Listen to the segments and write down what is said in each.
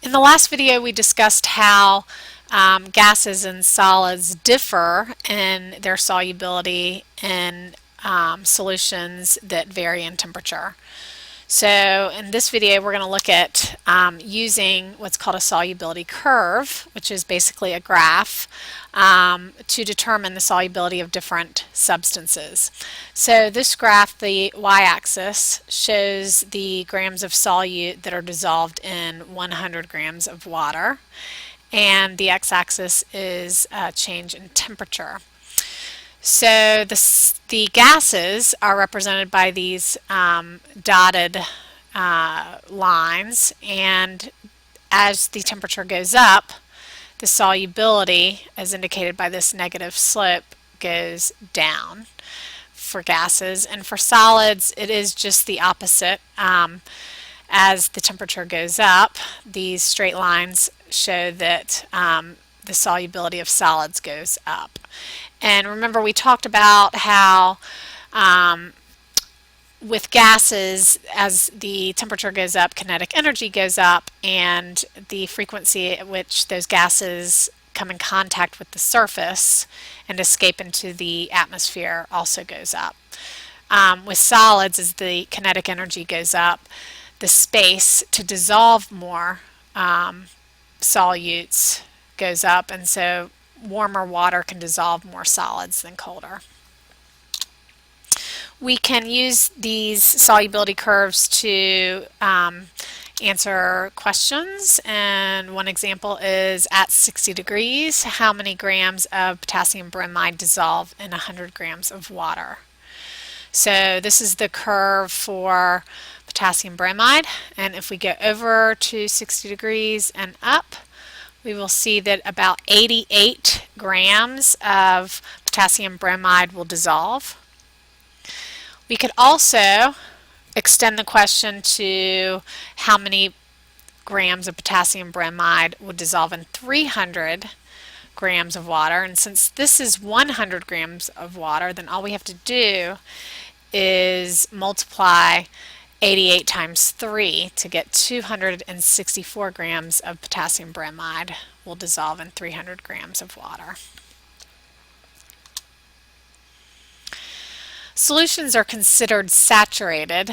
In the last video, we discussed how gases and solids differ in their solubility in solutions that vary in temperature. So in this video, we're going to look at using what's called a solubility curve, which is basically a graph, to determine the solubility of different substances. So this graph, the y-axis, shows the grams of solute that are dissolved in 100 grams of water, and the x-axis is change in temperature. So the gases are represented by these dotted lines, and as the temperature goes up, the solubility, as indicated by this negative slope, goes down for gases, and for solids it is just the opposite. As the temperature goes up, these straight lines show that the solubility of solids goes up. And remember, we talked about how with gases, as the temperature goes up, kinetic energy goes up, and the frequency at which those gases come in contact with the surface and escape into the atmosphere also goes up. With solids, as the kinetic energy goes up, the space to dissolve more solutes goes up, and so warmer water can dissolve more solids than colder. We can use these solubility curves to answer questions, and one example is at 60 degrees, how many grams of potassium bromide dissolve in 100 grams of water? So this is the curve for potassium bromide, and if we go over to 60 degrees and up, we will see that about 88 grams of potassium bromide will dissolve. We could also extend the question to how many grams of potassium bromide would dissolve in 300 grams of water, and since this is 100 grams of water, then all we have to do is multiply 88 times 3 to get 264 grams of potassium bromide will dissolve in 300 grams of water. Solutions are considered saturated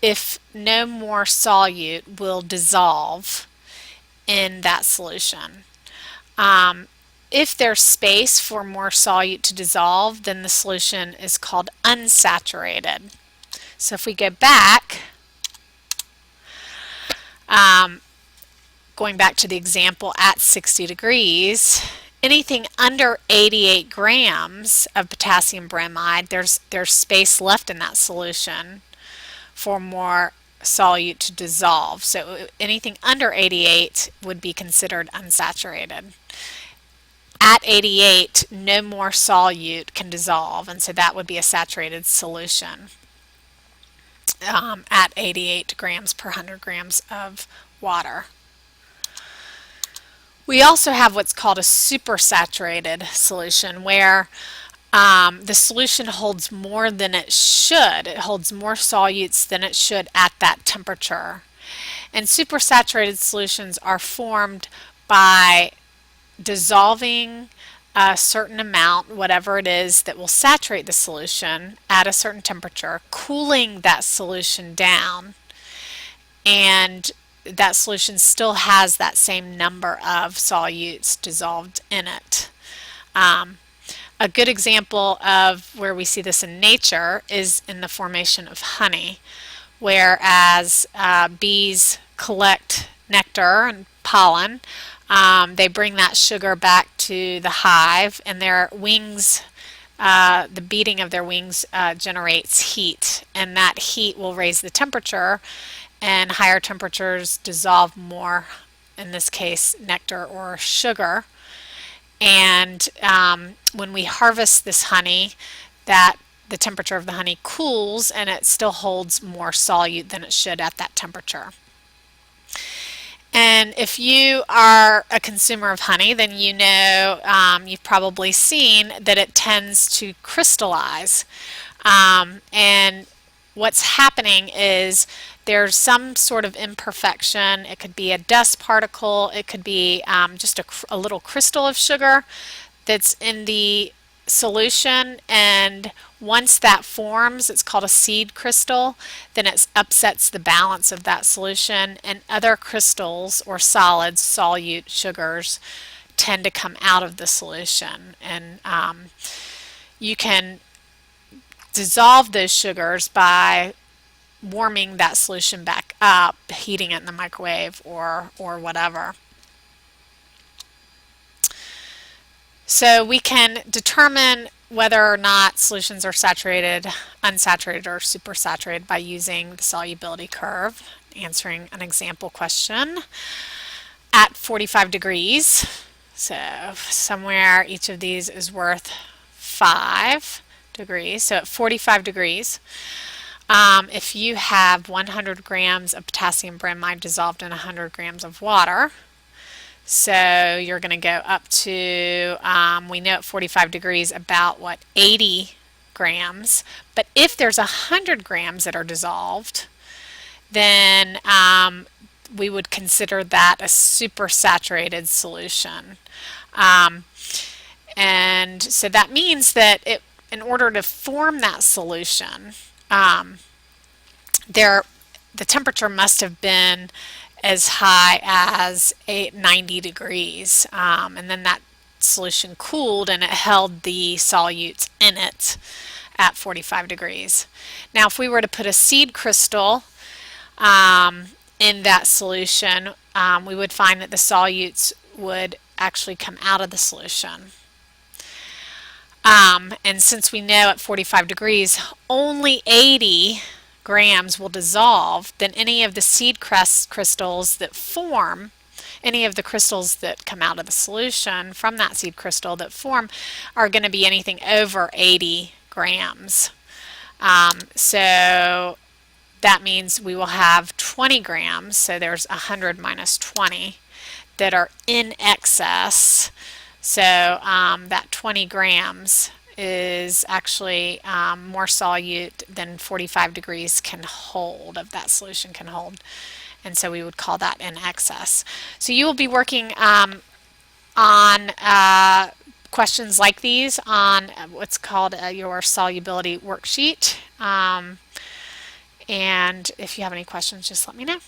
if no more solute will dissolve in that solution. If there's space for more solute to dissolve, then the solution is called unsaturated. So if we go back, going back to the example at 60 degrees, anything under 88 grams of potassium bromide, there's space left in that solution for more solute to dissolve. So anything under 88 would be considered unsaturated. At 88, no more solute can dissolve, and so that would be a saturated solution at 88 grams per 100 grams of water. We also have what's called a supersaturated solution, where the solution holds more than it should. It holds more solutes than it should at that temperature. And supersaturated solutions are formed by dissolving a certain amount, whatever it is, that will saturate the solution at a certain temperature, cooling that solution down, and that solution still has that same number of solutes dissolved in it. A good example of where we see this in nature is in the formation of honey, whereas bees collect nectar and pollen, they bring that sugar back to the hive, and their wings, the beating of their wings generates heat, and that heat will raise the temperature, and higher temperatures dissolve more, in this case, nectar or sugar. And when we harvest this honey, the temperature of the honey cools, and it still holds more solute than it should at that temperature. And if you are a consumer of honey, then you know, you've probably seen that it tends to crystallize. And what's happening is there's some sort of imperfection. It could be a dust particle. It could be just a little crystal of sugar that's in the solution, and once that forms, it's called a seed crystal, then it upsets the balance of that solution, and other crystals or solids, solute sugars, tend to come out of the solution. And you can dissolve those sugars by warming that solution back up, heating it in the microwave or whatever. So we can determine whether or not solutions are saturated, unsaturated, or supersaturated by using the solubility curve, answering an example question. At 45 degrees, so somewhere each of these is worth 5 degrees. So at 45 degrees, if you have 100 grams of potassium bromide dissolved in 100 grams of water, so you're going to go up to, we know at 45 degrees about what, 80 grams. But if there's 100 grams that are dissolved, then we would consider that a supersaturated solution. And so that means that in order to form that solution, the temperature must have been as high as 90 degrees, and then that solution cooled and it held the solutes in it at 45 degrees. Now if we were to put a seed crystal in that solution, we would find that the solutes would actually come out of the solution. And since we know at 45 degrees only 80 grams will dissolve, then any of the seed crystals that form, any of the crystals that come out of the solution from that seed crystal that form, are going to be anything over 80 grams. So that means we will have 20 grams, so there's 100 minus 20, that are in excess. So that 20 grams is actually more solute than 45 degrees can hold, of that solution can hold. And so we would call that in excess. So you will be working on questions like these on what's called your solubility worksheet. And if you have any questions, just let me know.